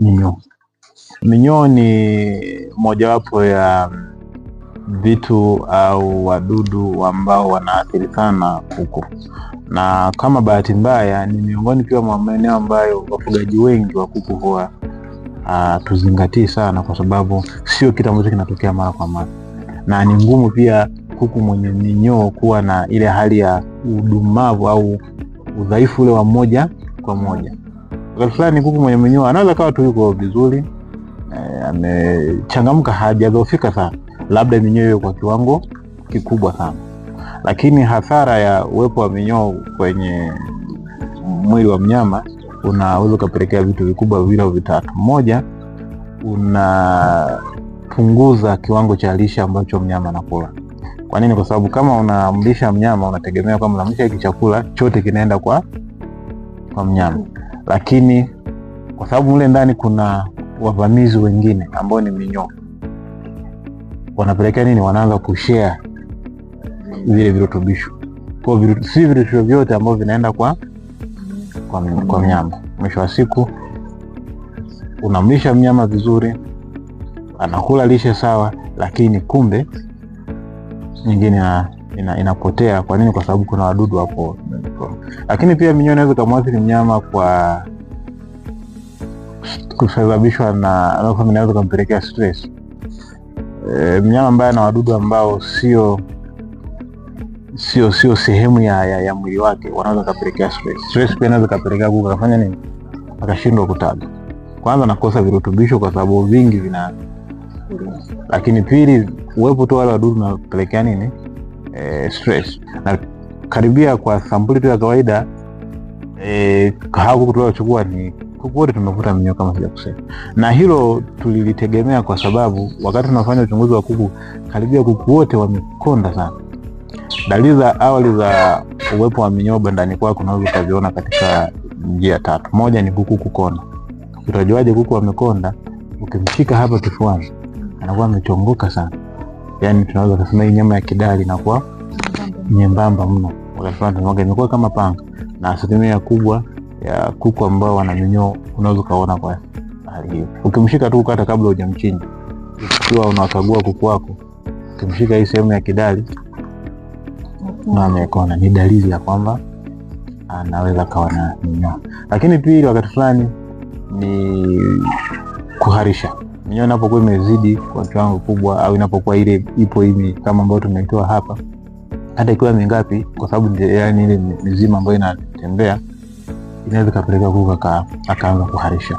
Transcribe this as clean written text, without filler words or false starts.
minyoo. Minyoo ni mojawapo ya vitu au wadudu ambao wanaathiri sana kuku, na kama bahati mbaya ni miongoni pia mwa maeneo ambayo wafugaji wengi wa kuku huwa tuzingatii sana, kwa sababu sio kitu ambacho kinatokea mara kwa mara, na ni ngumu pia kuku mwenye minyoo kuwa na ile hali ya udumavu au udhaifu ule wa moja kwa moja. Wakati fulani kuku mwenye minyoo anaweza kawa tu yuko vizuri, amechangamka, hajadhoofika sana, labda minyoo hiyo kwa kiwango kikubwa sana, lakini hasara ya uwepo wa minyoo kwenye mwili wa mnyama unaweza kupelekea vitu vikubwa vile vitatu. Moja, unapunguza kiwango cha lishe ambacho mnyama anakula. Kwa nini? Kwa sababu kama unamlisha mnyama unategemea kwamba unamlisha hiki chakula chote kinaenda kwa mnyama, lakini kwa sababu mle ndani kuna wavamizi wengine ambao ni minyoo, wanapelekea nini? Wanaanza kushare vile virutubisho. Kwa si virutubisho vyote ambavyo vinaenda kwa mnyama. Mwisho wa siku unamlisha mnyama vizuri, anakula lishe sawa, lakini kumbe nyingine inapotea. Kwa nini? Kwa sababu kuna wadudu hapo. Lakini pia minyoo inaweza kumwathiri mnyama kwa kusababishwa na inaweza kumpelekea stress. Mnyama ambaye ana wadudu ambao sio sehemu ya mwili wake wanaweza kupelekea stress. Stress pia inaweza kupelekea kuku akafanya nini? Akashindwa kutaga. Kwanza nakosa virutubisho kwa sababu vingi vina, lakini pili uwepo tu wale wadudu unapelekea nini? Stress. Na karibia kwa sampuli tu ya kawaida kuku tuliochukua ni kuku wote tumekuta minyoo kama sijakusema. Na hilo tulilitegemea kwa sababu wakati tunafanya uchunguzi wa kuku, karibia kuku wote wamekonda sana. Dalili za awali za uwepo wa minyoo bandani kwako unaweza kuziona katika njia tatu. Moja ni kuku kukonda. Utajuaje kuku amekonda? Ukimshika hapa kifuani anakuwa amechongoka sana. Yaani tunaweza kusema hii nyama ya kidali inakuwa nyembamba mno. Wakati fulani imekuwa kama panga. Na asilimia kubwa ya kuku ambao wana minyoo unaweza kaona kwa hali hiyo. Ukimshika tu hata kabla hujamchinja, ukiwa unakagua kuku wako, ukimshika hii sehemu ya kidali na amekonda, ni dalili ya kwamba anaweza kawa na minyoo. Lakini pili, wakati fulani ni kuharisha. Minyoo inapokuwa imezidi kwa kiwango kubwa, au inapokuwa ile ipo hivi kama ambayo tumeitoa hapa, hata ikiwa mingapi, kwa sababu yani ile mizima ambayo inatembea inaweza kupelekea kuku akaanza kuharisha.